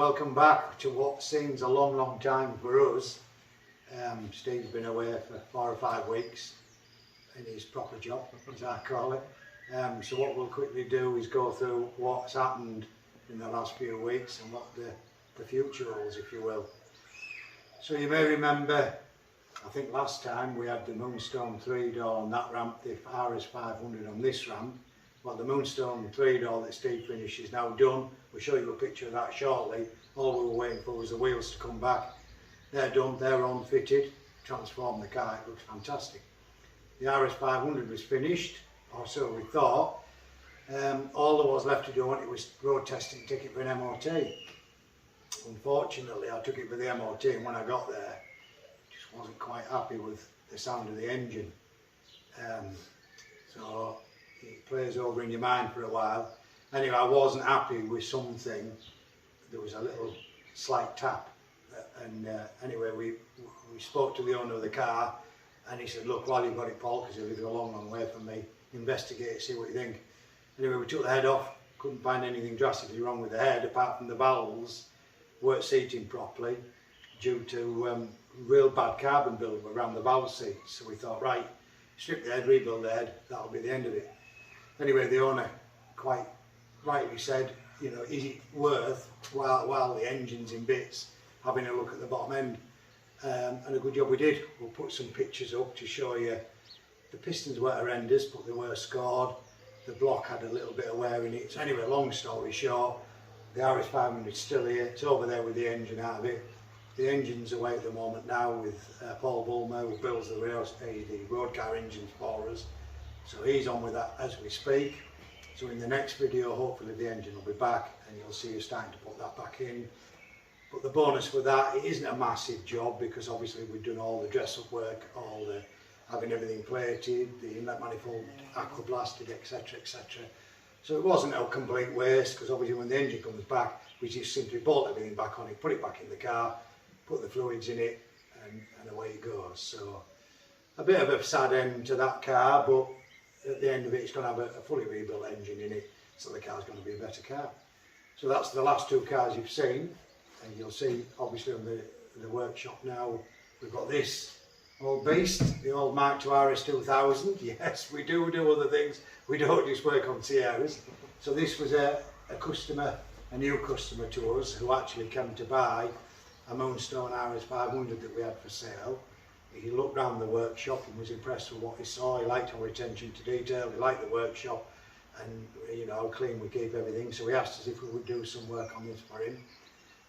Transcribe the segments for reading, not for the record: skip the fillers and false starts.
welcome back to what seems a long time for us. Steve's been away for 4 or 5 weeks in his proper job, as I call it. So what we'll quickly do is go through what's happened in the last few weeks and what the future holds, if you will. So you may remember, I think last time we had the Moonstone 3-door on that ramp, the RS500 on this ramp. Well, the Moonstone 3-door that Steve finished is now done. We'll show you a picture of that shortly. All we were waiting for was the wheels to come back. They're done, they're on fitted, transformed the car, it looks fantastic. The RS500 was finished, or so we thought. All there was left to do on it was road testing, take it for an MOT. Unfortunately, I took it for the MOT, and when I got there, just wasn't quite happy with the sound of the engine. So it plays over in your mind for a while. Anyway, I wasn't happy with something. There was a little slight tap, and anyway, we spoke to the owner of the car, and he said, "Look, while you've got it, Paul, because he lives a long way from me, investigate it, see what you think." Anyway, we took the head off, couldn't find anything drastically wrong with the head, apart from the valves weren't seating properly due to real bad carbon buildup around the valve seats. So we thought, right, strip the head, rebuild the head, that'll be the end of it. Anyway, the owner quite rightly said, you know, is it worth, while the engine's in bits, having a look at the bottom end? And a good job we did. We'll put some pictures up to show you. The pistons weren't horrendous, but they were scored. The block had a little bit of wear in it. So anyway, long story short, the RS500 is still here. It's over there with the engine out of it. The engine's away at the moment now with Paul Bulmer, who builds the road car engines for us. So he's on with that as we speak. So in the next video, hopefully the engine will be back and you'll see us starting to put that back in. But the bonus for that, it isn't a massive job because obviously we've done all the dress-up work, all the having everything plated, the inlet manifold aquablasted, etc, etc. So it wasn't a complete waste, because obviously when the engine comes back, we just simply bolt everything back on it, put it back in the car, put the fluids in it, and away it goes. So a bit of a sad end to that car, but at the end of it, it's going to have a fully rebuilt engine in it, so the car's going to be a better car. So that's the last 2 cars you've seen, and you'll see obviously on the workshop now, we've got this old beast, the old Mark II RS2000. Yes, we do other things, we don't just work on Sierras. So this was a customer, a new customer to us, who actually came to buy a Moonstone RS500 that we had for sale. He looked around the workshop and was impressed with what he saw. He liked our attention to detail, he liked the workshop, and you know how clean we keep everything. So he asked us if we would do some work on this for him.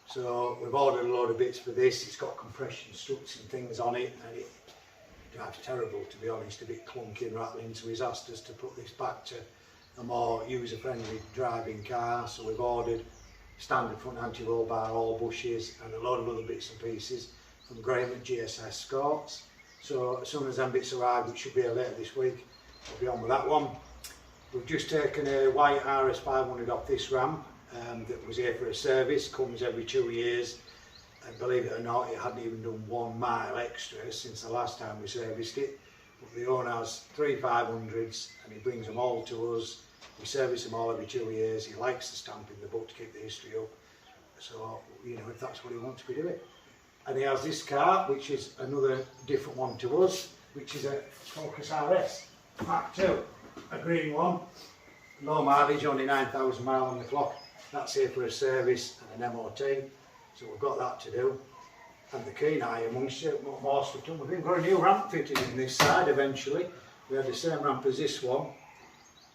So we've ordered a load of bits for this. It's got compression struts and things on it, and it drives terrible, to be honest, a bit clunky and rattling. So he's asked us to put this back to a more user-friendly driving car. So we've ordered standard front anti-roll bar, all bushes, and a load of other bits and pieces from Graham at GS Escorts. So as soon as them bits arrive, which should be later this week, we'll be on with that one. We've just taken a white RS500 off this ramp that was here for a service, comes every 2 years, and believe it or not, it hadn't even done 1 mile extra since the last time we serviced it. But the owner has 3 500s and he brings them all to us. We service them all every 2 years. He likes the stamp in the book to keep the history up. So, you know, if that's what he wants, we do it. And he has this car, which is another different one to us, which is a Focus RS Mark II, a green one, low mileage, only 9,000 miles on the clock. That's here for a service and an MOT, so we've got that to do. And the keen eye amongst you, what more stuff done. We've got a new ramp fitted in this side eventually. We had the same ramp as this one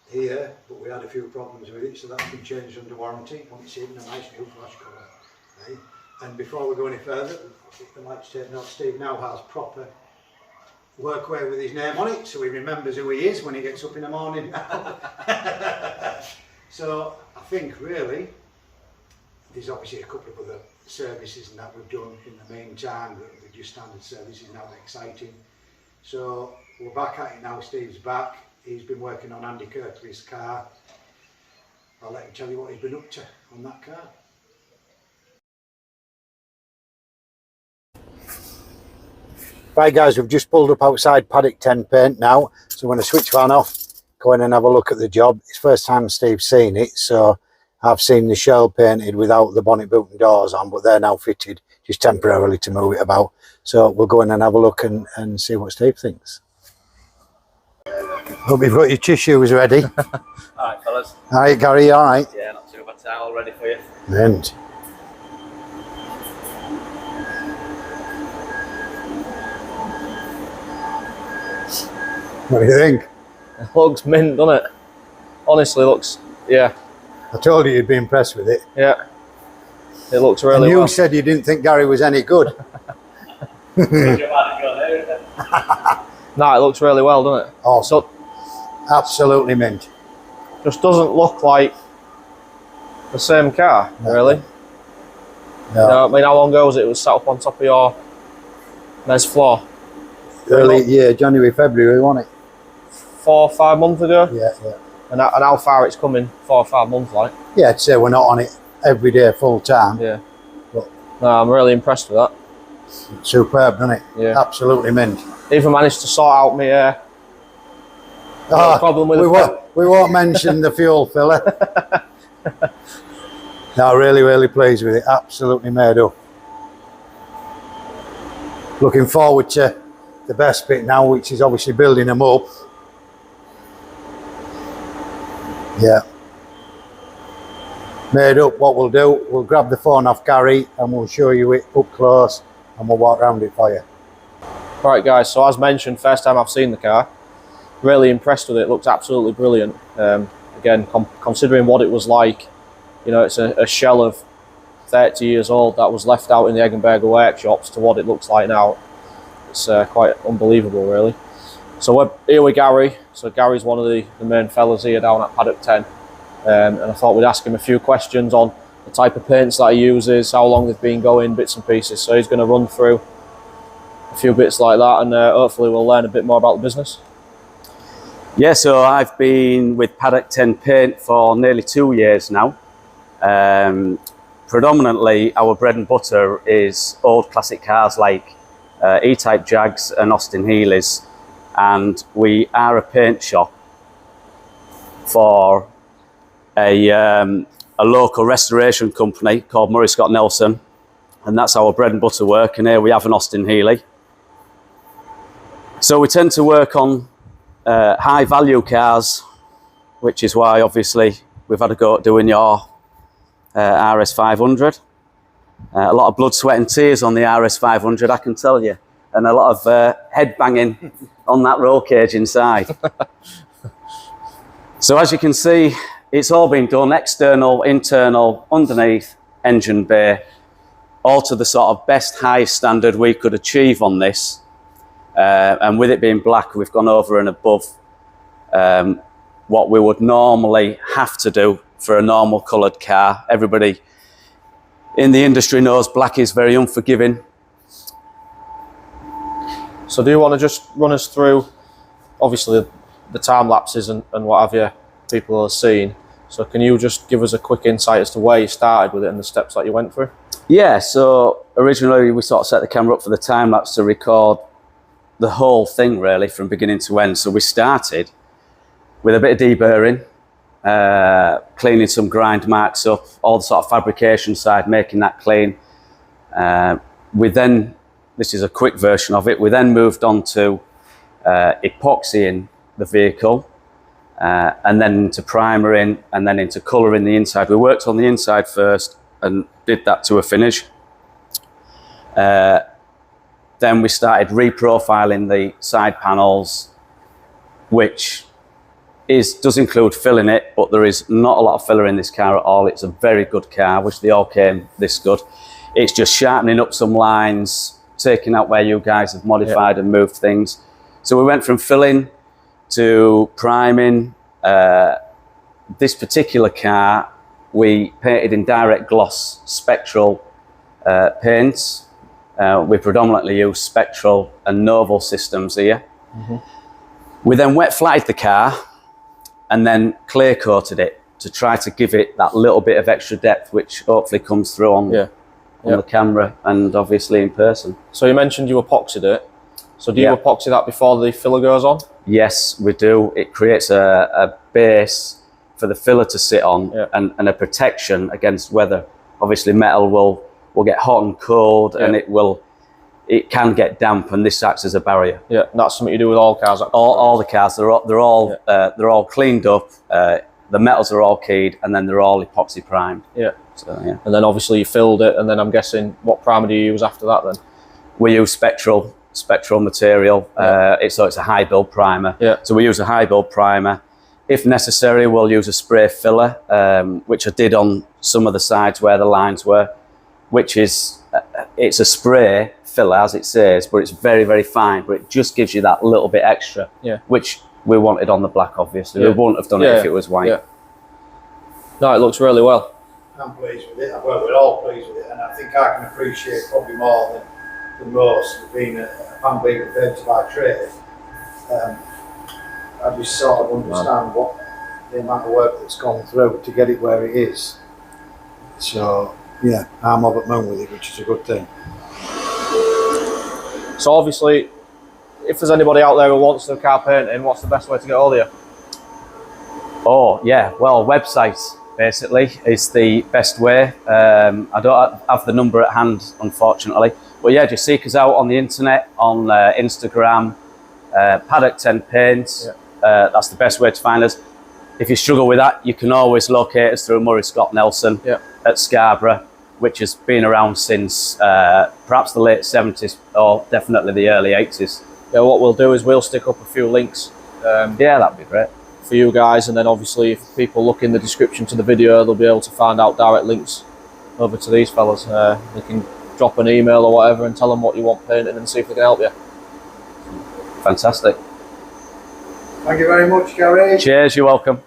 here, but we had a few problems with it, so that's been changed under warranty. Once it's in a nice new flash colour. Okay. And before we go any further, I'd like to take note, Steve now has proper workwear with his name on it, so he remembers who he is when he gets up in the morning. So I think really, there's obviously a couple of other services and that we've done in the meantime, but they're just standard services, not exciting. So we're back at it now, Steve's back. He's been working on Andy Kirkley's car. I'll let him tell you what he's been up to on that car. Right guys, we've just pulled up outside Paddock 10 paint now, so I'm going to switch fan off, go in and have a look at the job. It's first time Steve's seen it, so I've seen the shell painted without the bonnet boot and doors on, but they're now fitted just temporarily to move it about. So we'll go in and have a look and see what Steve thinks. Hope you've got your tissues ready. Alright fellas. Alright Gary, alright? Yeah, not too bad. All ready for you. Mint. What do you think? It looks mint, doesn't it? Honestly looks, yeah. I told you you'd be impressed with it. Yeah. It looks really and you well. said you didn't think Gary was any good. No, it looks really well, doesn't it? Awesome. Absolutely mint. Just doesn't look like the same car, really. No. No, I mean, how long ago was it? It was sat up on top of your mez floor? Early year, January, February, wasn't it? 4 or 5 months ago? Yeah, yeah. And how far it's coming, 4 or 5 months, like? Yeah, I'd say we're not on it every day full time. Yeah. But no, I'm really impressed with that. It's superb, doesn't it? Yeah. Absolutely mint. Even managed to sort out my problem with we won't mention the fuel filler. No, really, really pleased with it. Absolutely made up. Looking forward to the best bit now, which is obviously building them up. Yeah. Made up. What we'll do, we'll grab the phone off Gary and we'll show you it up close and we'll walk around it for you. Right guys, so as mentioned, first time I've seen the car, really impressed with it. It looks absolutely brilliant. Again, considering what it was like, you know, it's a shell of 30 years old that was left out in the Eggenberger workshops to what it looks like now. It's quite unbelievable, really. So we're here with Gary. So Gary's one of the main fellas here down at Paddock 10. And I thought we'd ask him a few questions on the type of paints that he uses, how long they've been going, bits and pieces. So he's going to run through a few bits like that, and hopefully we'll learn a bit more about the business. Yeah, so I've been with Paddock 10 Paint for nearly 2 years now. Predominantly our bread and butter is old classic cars like E-Type Jags and Austin Healey's, and we are a paint shop for a local restoration company called Murray Scott Nelson, and that's our bread and butter work. And here we have an Austin Healey. So we tend to work on high value cars, which is why obviously we've had a go at doing your RS500. A lot of blood, sweat and tears on the RS500, I can tell you, and a lot of head banging on that roll cage inside. So as you can see, it's all been done, external, internal, underneath, engine bay, all to the sort of best highest standard we could achieve on this. And with it being black, we've gone over and above what we would normally have to do for a normal coloured car. Everybody in the industry knows black is very unforgiving. So do you want to just run us through, obviously, the time lapses and what have you people are seeing? So can you just give us a quick insight as to where you started with it and the steps that you went through? Yeah, so originally we sort of set the camera up for the time lapse to record the whole thing really from beginning to end. So we started with a bit of deburring, cleaning some grind marks up, all the sort of fabrication side, making that clean. We then, this is a quick version of it, we then moved on to epoxying the vehicle, and then into primering, and then into colouring the inside. We worked on the inside first and did that to a finish. Then we started reprofiling the side panels, which does include filling it, but there is not a lot of filler in this car at all. It's a very good car. I wish they all came this good. It's just sharpening up some lines, taking out where you guys have modified and moved things. So we went from filling to priming. This particular car we painted in direct gloss spectral paints. We predominantly use spectral and novel systems here. We then wet flatted the car and then clear coated it to try to give it that little bit of extra depth, which hopefully comes through on the camera and obviously in person. So you mentioned you epoxied it. So do you epoxy that before the filler goes on? Yes, we do. It creates a base for the filler to sit on, and a protection against weather. Obviously metal will get hot and cold, and it can get damp, and this acts as a barrier. Yeah, and that's something you do with all cars. All the cars, they're all cleaned up. The metals are all keyed, and then they're all epoxy primed. Yeah. So yeah. And then obviously you filled it, and then I'm guessing what primer do you use after that then? We use spectral material. So it's a high build primer. Yeah. So we use a high build primer. If necessary, we'll use a spray filler, which I did on some of the sides where the lines were, which is, it's a spray filler as it says, but it's very, very fine, but it just gives you that little bit extra, which we wanted on the black, obviously. We wouldn't have done it if it was white. No, it looks really well. I'm pleased with it. Well, we're all pleased with it, and I think I can appreciate probably more than most, being a fan being painter by trade. I just sort of understand what the amount of work that's gone through to get it where it is. So yeah, I'm over the moon with it, which is a good thing. So obviously, if there's anybody out there who wants the car painting, what's the best way to get hold of you? Oh yeah, well, website basically is the best way. I don't have the number at hand, unfortunately, but yeah, just seek us out on the internet, on Instagram, Paddock 10 Paints. That's the best way to find us. If you struggle with that, you can always locate us through Murray Scott Nelson at Scarborough, which has been around since perhaps the late 70s or definitely the early 80s. Yeah, what we'll do is we'll stick up a few links. Yeah, that'd be great. For you guys, and then obviously if people look in the description to the video, they'll be able to find out direct links over to these fellas. They can drop an email or whatever and tell them what you want painted and see if they can help you. Fantastic. Thank you very much, Gary. Cheers, you're welcome.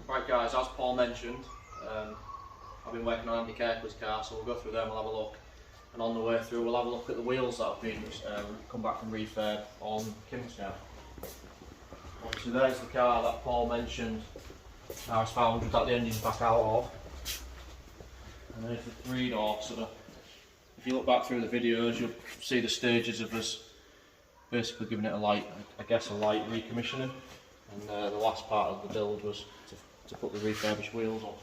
Right guys, as Paul mentioned, I've been working on Andy Kirkley's car, so we'll go through them, we'll have a look, and on the way through we'll have a look at the wheels that have been come back from refurb on Kim's car. Obviously there's the car that Paul mentioned, RS500 that the engine's back out of, and there's the 3-door. So if you look back through the videos, you'll see the stages of us basically giving it a light, I guess a light recommissioning, and the last part of the build was to put the refurbished wheels on.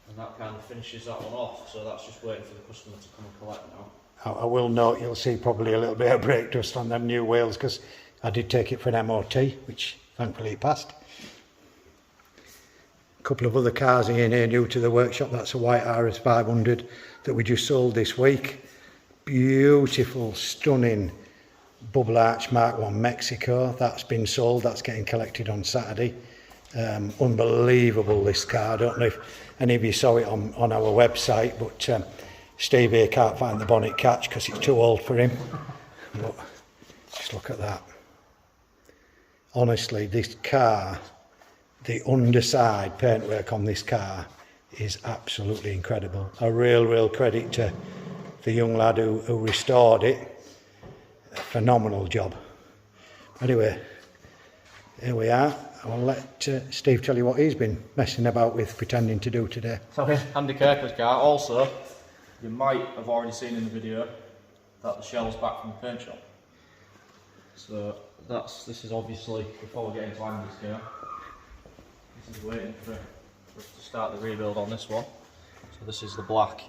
And that kind of finishes that one off, so that's just waiting for the customer to come and collect now. I will note you'll see probably a little bit of brake dust on them new wheels because I did take it for an MOT, which thankfully passed. A couple of other cars in here new to the workshop. That's a white RS500 that we just sold this week. Beautiful, stunning bubble arch Mark 1 Mexico. That's been sold, that's getting collected on Saturday. Unbelievable, this car. I don't know if any of you saw it on our website, but Steve here can't find the bonnet catch because it's too old for him. But just look at that. Honestly, this car, the underside paintwork on this car is absolutely incredible. A real credit to the young lad who restored it. A phenomenal job. Anyway, here we are. I'll let Steve tell you what he's been messing about with, pretending to do today. So here's Andy Kirkler's car. Also, you might have already seen in the video that the shell's back from the paint shop. So this is obviously, before we get into Andy's car, this is waiting for us to start the rebuild on this one. So this is the black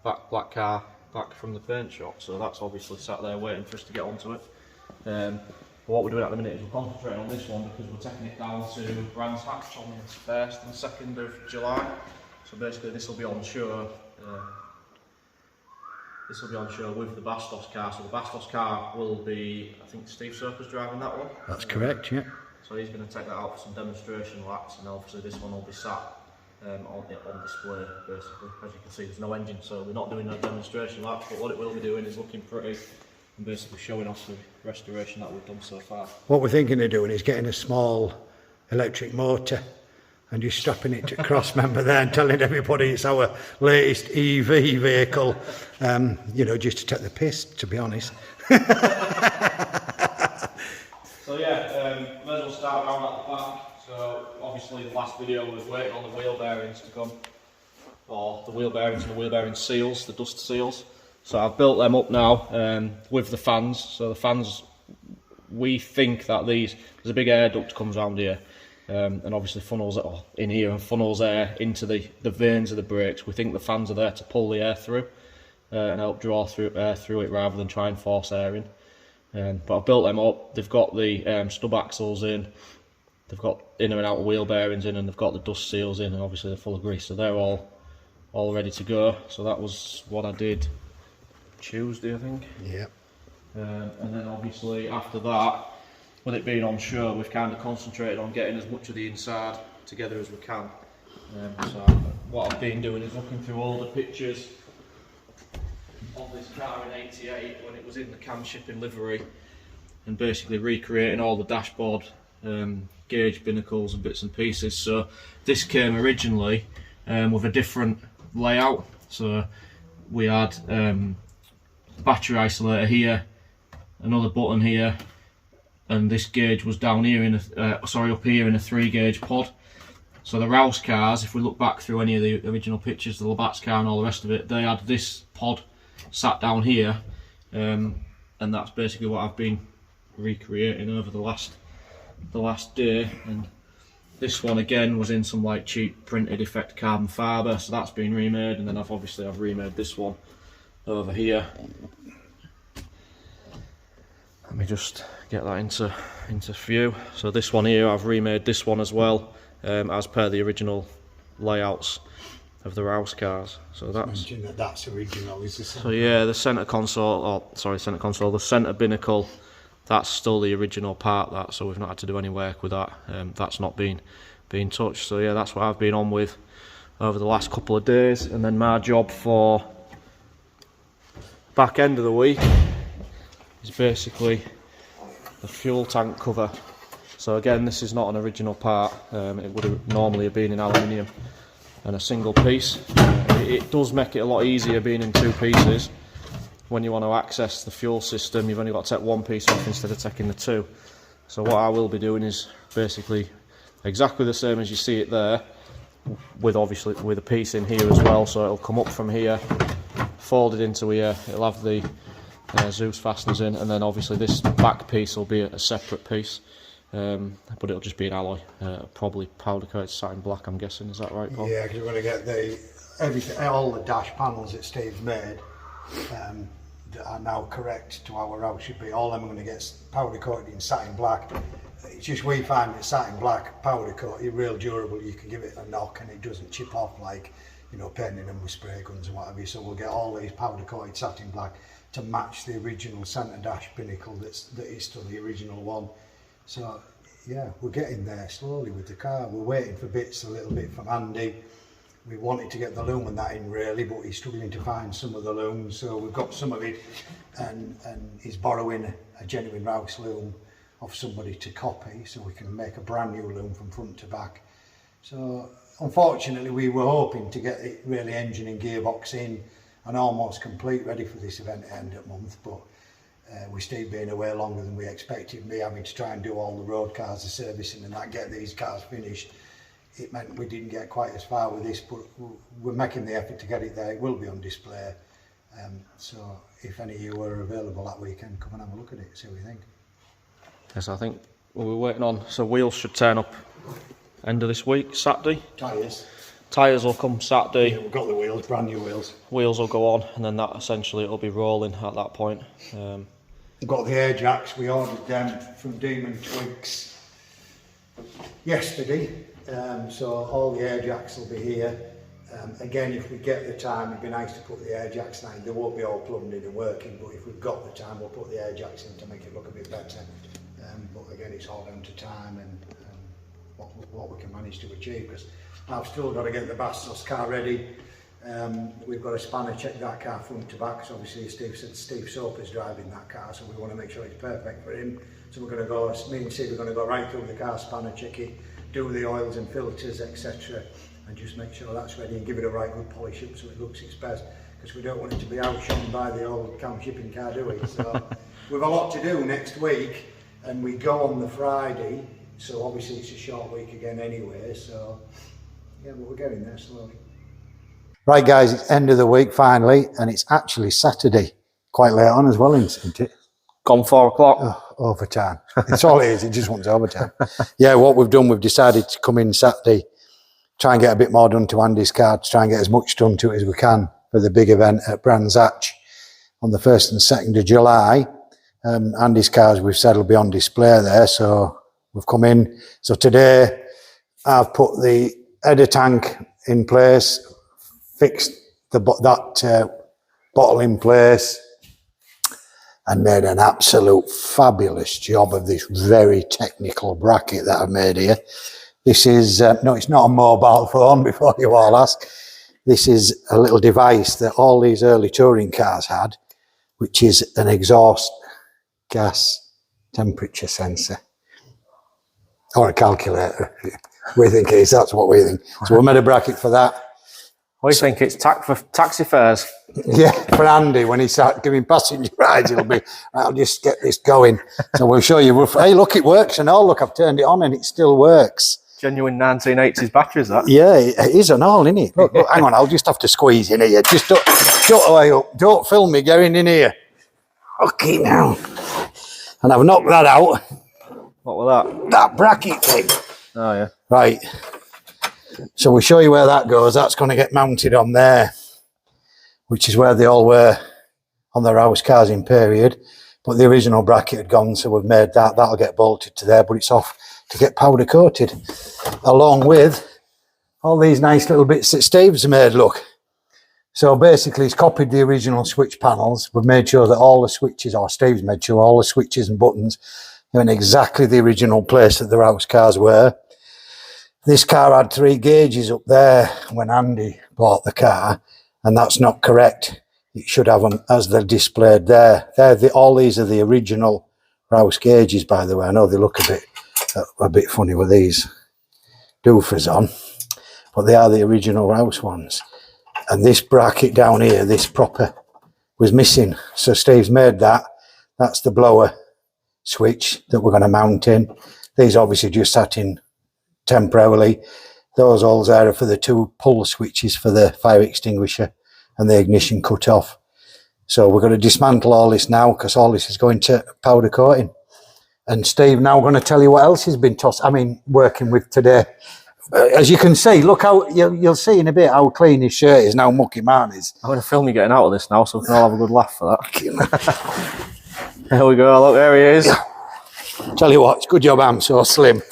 car back from the paint shop. So that's obviously sat there waiting for us to get onto it. But what we're doing at the minute is we're concentrating on this one because we're taking it down to Brands Hatch on the 1st and 2nd of July. So basically this will be on show. This will be on show with the Bastos car. So the Bastos car will be, I think Steve Soper's driving that one. That's correct, yeah. So he's going to take that out for some demonstration laps, and obviously this one will be sat on display basically. As you can see, there's no engine, so we're not doing no demonstration laps, but what it will be doing is looking pretty and basically showing off the restoration that we've done so far. What we're thinking of doing is getting a small electric motor and just strapping it to a cross member there and telling everybody it's our latest EV vehicle, you know, just to take the piss, to be honest. So yeah, may as well start around at the back. So obviously the last video was waiting on the wheel bearings to come, or the wheel bearings and the wheel bearing seals, the dust seals. So I've built them up now with the fans. So the fans, we think that there's a big air duct comes around here. And obviously funnels in here and funnels air into the veins of the brakes. We think the fans are there to pull the air through and help draw air through it rather than try and force air in. But I've built them up. They've got the stub axles in, they've got inner and outer wheel bearings in, and they've got the dust seals in, and obviously they're full of grease. So they're all ready to go. So that was what I did Tuesday, I think. Yeah. And then obviously after that, with it being on show, we've kind of concentrated on getting as much of the inside together as we can. So what I've been doing is looking through all the pictures of this car in '88 when it was in the cam shipping livery, and basically recreating all the dashboard gauge binnacles and bits and pieces. So this came originally with a different layout. So we had battery isolator here, another button here, and this gauge was down here in up here in a 3 gauge pod. So the Rouse cars, if we look back through any of the original pictures, the Labatt's car and all the rest of it, they had this pod sat down here, and that's basically what I've been recreating over the last day. And this one again was in some like cheap printed effect carbon fibre, so that's been remade. And then I've remade this one over here. Let me just get that into view. So this one here, I've remade this one as well, as per the original layouts of the Rouse cars. So that's original, is this? So yeah, the centre console, the centre binnacle, that's still the original part. So we've not had to do any work with that. That's not been touched. So yeah, that's what I've been on with over the last couple of days. And then my job for back end of the week is basically the fuel tank cover. So again, this is not an original part. It would have normally have been in aluminium and a single piece. It does make it a lot easier being in 2 pieces. When you want to access the fuel system, you've only got to take 1 piece off instead of taking the 2. So what I will be doing is basically exactly the same as you see it there, with a piece in here as well. So it'll come up from here, folded into here. It'll have the Zeus fasteners in, and then obviously this back piece will be a separate piece, but it'll just be an alloy, probably powder coated satin black, I'm guessing. Is that right, Paul? Yeah, because we're going to get all the dash panels that Steve's made that are now correct to our Rouse should be. All of them are going to get powder coated in satin black. it's just we find that satin black powder coat is real durable. You can give it a knock and it doesn't chip off like, you know, painting them with spray guns and what have you. So we'll get all these powder coated satin black to match the original centre dash binnacle that is still the original one. So yeah, we're getting there slowly with the car. We're waiting for bits a little bit from Andy. We wanted to get the loom and that in really, but he's struggling to find some of the looms, so we've got some of it, and he's borrowing a genuine Rouse loom off somebody to copy, so we can make a brand new loom from front to back. So unfortunately we were hoping to get it really engine and gearbox in and almost complete, ready for this event at end of month, but with Steve being away longer than we expected, me having to try and do all the road cars, the servicing and that, get these cars finished, it meant we didn't get quite as far with this, but we're making the effort to get it there. It will be on display, so if any of you are available that weekend, come and have a look at it, see what you think. Yes, I think we're waiting on, so wheels should turn up end of this week, Saturday. Tyres will come Saturday. Yeah, we've got the wheels, brand new wheels. Wheels will go on, and then that essentially it'll be rolling at that point. We've got the air jacks, we ordered them from Demon Twigs yesterday. So all the air jacks will be here. Again, if we get the time, it'd be nice to put the air jacks in. They won't be all plumbed in and working, but if we've got the time, we'll put the air jacks in to make it look a bit better. But again, it's all down to time and what we can manage to achieve, because I've still got to get the Bastos car ready. We've got a spanner check that car front to back, so obviously Steve said Steve Soper's driving that car, so we want to make sure it's perfect for him. So we're going to go, me and Steve are going to go right through the car, spanner check it, do the oils and filters, etc., and just make sure that's ready and give it a right good polish up so it looks its best, because we don't want it to be outshone by the old cam shipping car, do we? So we've a lot to do next week, and we go on the Friday, so obviously it's a short week again anyway, so yeah, but we're getting there slowly. Right guys, it's end of the week finally, and it's actually Saturday, quite late on as well, isn't it? Gone 4 o'clock. Oh, overtime. It's all it is, it just wants overtime. Yeah, what we've done, we've decided to come in Saturday, try and get a bit more done to Andy's car, to try and get as much done to it as we can for the big event at Brands Hatch on the 1st and 2nd of July. Andy's cars, we've said, will be on display there, so we've come in. So today I've put the header tank in place, fixed that bottle in place, and made an absolute fabulous job of this very technical bracket that I've made here. This is, no, it's not a mobile phone, before you all ask. This is a little device that all these early touring cars had, which is an exhaust gas temperature sensor. Or a calculator. We think it is, that's what we think. So we made a bracket for that. We think it's for taxi fares. Yeah, for Andy, when he starts giving passenger rides, he'll be, I'll just get this going. So we'll show you. Hey, look, it works and all. Look, I've turned it on and it still works. Genuine 1980s batteries, that. Yeah, it is and all, isn't it? Look, look, hang on, I'll just have to squeeze in here. Just don't away up. Don't film me getting in here. Okay, now. And I've knocked that out. What was that? That bracket thing. Oh, yeah. Right. So we'll show you where that goes. That's going to get mounted on there, which is where they all were on the Rouse cars in period. But the original bracket had gone, so we've made that. That'll get bolted to there, but it's off to get powder coated, along with all these nice little bits that Steve's made, look. So basically he's copied the original switch panels. We've made sure that all the switches, or Steve's made sure all the switches and buttons are in exactly the original place that the Rouse cars were. This car had 3 gauges up there when Andy bought the car, and that's not correct. It should have them as they're displayed there. All these are the original Rouse gauges, by the way. I know they look a bit funny with these doofers on, but they are the original Rouse ones. And this bracket down here, this proper, was missing. So Steve's made that. That's the blower switch that we're going to mount in. These obviously just sat in temporarily. Those holes there are for the 2 pull switches for the fire extinguisher and the ignition cut off. So we're going to dismantle all this now, because all this is going to powder coating. And Steve now going to tell you what else he's been working with today. As you can see, look how, you'll see in a bit how clean his shirt is now, mucky man is. I'm going to film you getting out of this now, so we can all have a good laugh for that. There we go, look, there he is. Tell you what, it's good job I'm so slim.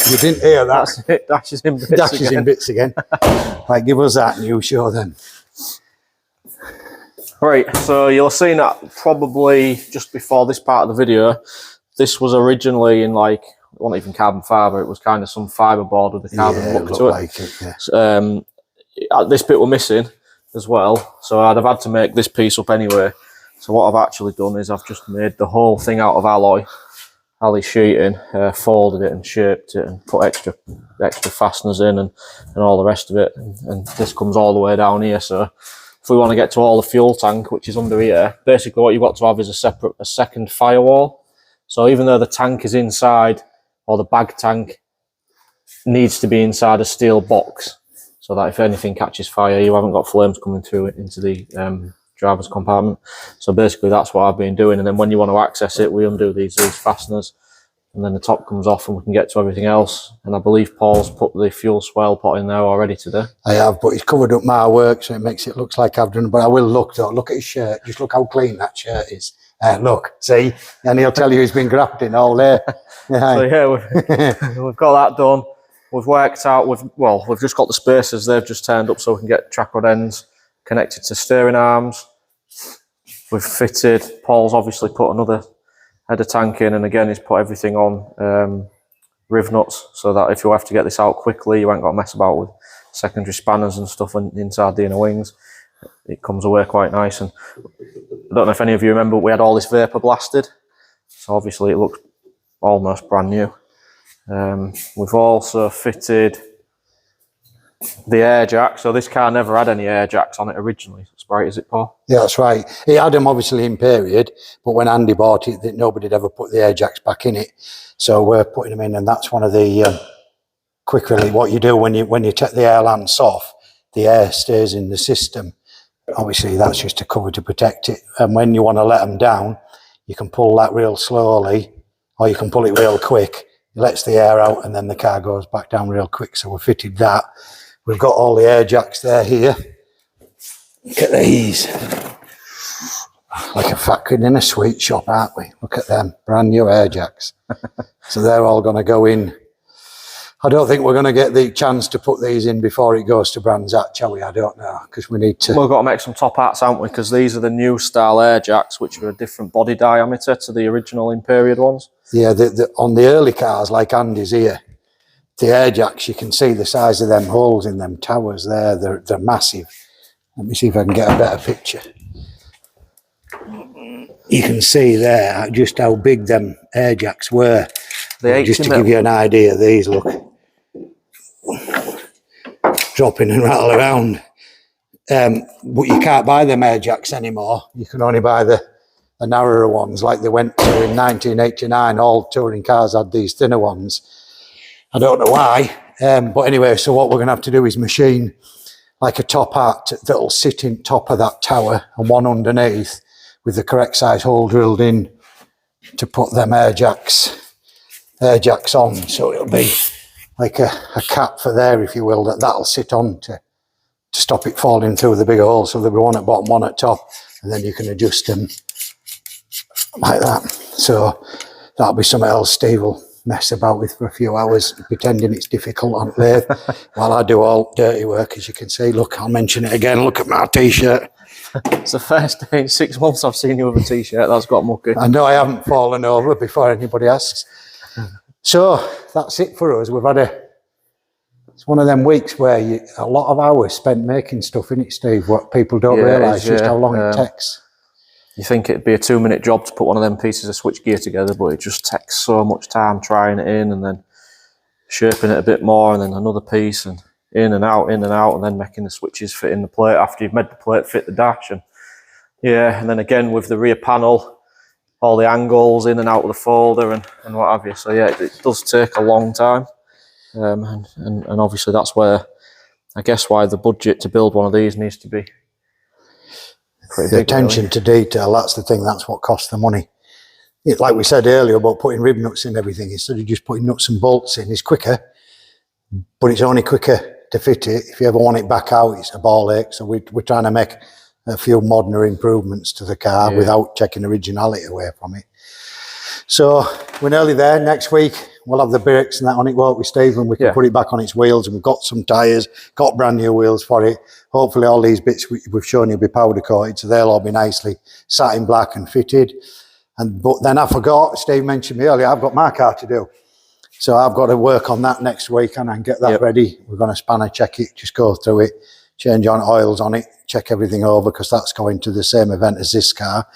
You didn't hear that. That's it, dashes in bits Dashes again. in bits again. Right, give us that new show then. Right, so you'll have seen that probably just before this part of the video. This was originally in like, it wasn't even carbon fibre, it was kind of some fibreboard with a carbon look to it. Like it, yeah. So, this bit we're missing as well, so I'd have had to make this piece up anyway. So what I've actually done is I've just made the whole thing out of alloy sheeting, folded it and shaped it and put extra fasteners in and all the rest of it. And this comes all the way down here. So if we want to get to all the fuel tank, which is under here, basically what you've got to have is a second firewall. So even though the tank is inside, or the bag tank needs to be inside a steel box, so that if anything catches fire, you haven't got flames coming through it into the driver's compartment. So basically that's what I've been doing. And then when you want to access it, we undo these fasteners, and then the top comes off and we can get to everything else. And I believe Paul's put the fuel swell pot in there already today. I have, but he's covered up my work, so it makes it look like I've done. But I will look though. Look at his shirt. Just look how clean that shirt is. Look, see, and he'll tell you he's been grafting all day. Yeah. So yeah, we've got that done. We've worked out. We've just got the spacers. They've just turned up so we can get track rod ends connected to steering arms. We've fitted. Paul's obviously put another header tank in, and again he's put everything on riv nuts so that if you have to get this out quickly, you ain't got to mess about with secondary spanners and stuff inside the inner wings. It comes away quite nice. And I don't know if any of you remember, but we had all this vapour blasted, so obviously it looks almost brand new. We've also fitted the air jack. So this car never had any air jacks on it originally. That's right, is it, Paul? Yeah, that's right. It had them obviously in period, but when Andy bought it, nobody had ever put the air jacks back in it. So we're putting them in, and that's one of the quick release. What you do when you take the air lamps off, the air stays in the system. Obviously, that's just a cover to protect it. And when you want to let them down, you can pull that real slowly, or you can pull it real quick. It lets the air out, and then the car goes back down real quick. So we fitted that. We've got all the air jacks there here. Look at these. Like a factory in a sweet shop, aren't we? Look at them, brand new air jacks. So they're all going to go in. I don't think we're going to get the chance to put these in before it goes to Brands Hatch, shall we? I don't know, because we need to... We've got to make some top hats, haven't we? Because these are the new style air jacks, which are a different body diameter to the original in period ones. Yeah, on the early cars, like Andy's here, the air jacks, you can see the size of them holes in them towers there. They're massive. Let me see if I can get a better picture. You can see there just how big them air jacks were. Just to give you an idea, these look dropping and rattle around. But you can't buy them air jacks anymore. You can only buy the narrower ones, like they went to in 1989. All touring cars had these thinner ones. I don't know why, but anyway, so what we're going to have to do is machine like a top hat that'll sit in top of that tower and one underneath with the correct size hole drilled in to put them air jacks on. So it'll be like a cap for there, if you will, that'll sit on to stop it falling through the big hole. So there'll be one at bottom, one at top, and then you can adjust them like that. So that'll be something else Steve will mess about with for a few hours, pretending it's difficult on lathe while I do all dirty work, as you can see. Look, I'll mention it again. Look at my t-shirt. It's the first day in 6 months I've seen you with a t-shirt that's got mucky. I know I haven't fallen over before anybody asks. So that's it for us. We've had it's one of them weeks where a lot of hours spent making stuff, innit, Steve? What people don't realise just how long it takes. You think it'd be a 2-minute job to put one of them pieces of switchgear together, but it just takes so much time trying it in and then shaping it a bit more, and then another piece, and in and out, and then making the switches fit in the plate after you've made the plate fit the dash. And yeah, and then again with the rear panel, all the angles in and out of the folder and what have you. So yeah, it does take a long time. And obviously that's where, I guess, why the budget to build one of these needs to be pretty big. The attention to detail, that's the thing, that's what costs the money. Like we said earlier about putting rib nuts in everything, instead of just putting nuts and bolts in, is quicker, but it's only quicker to fit it. If you ever want it back out, it's a ball ache. So we're trying to make a few modern improvements to the car without taking originality away from it. So we're nearly there. Next week we'll have the brakes and that on it, won't we, Steve? And we can put it back on its wheels, and we've got some tyres, got brand new wheels for it. Hopefully all these bits we've shown you will be powder coated, so they'll all be nicely satin black and fitted. But then I forgot, Steve mentioned me earlier, I've got my car to do. So I've got to work on that next week and get that ready. We're going to spanner check it, just go through it, change on oils on it, check everything over, because that's going to the same event as this car.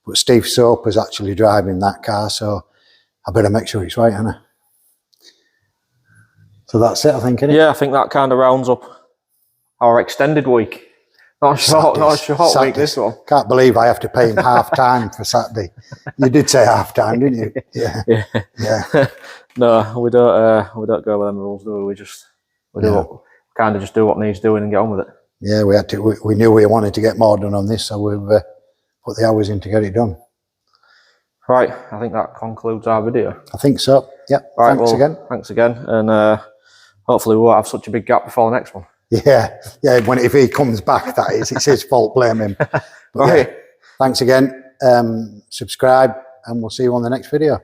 But Steve Soap is actually driving that car, so I better make sure it's right, Hannah. So that's it, I think, isn't it? Yeah, I think that kind of rounds up our extended week. Not a short week, this one. Can't believe I have to pay him half time for Saturday. You did say half time, didn't you? Yeah. No, we don't go with them rules, do we? We just kind of just do what needs doing and get on with it. Yeah, we had to. We knew we wanted to get more done on this, so we've put the hours in to get it done. Right, I think that concludes our video. I think so. Yep. Right, Thanks again, and hopefully we won't have such a big gap before the next one. Yeah. If he comes back, that is, it's his fault. Blame him. But right. Thanks again. Subscribe, and we'll see you on the next video.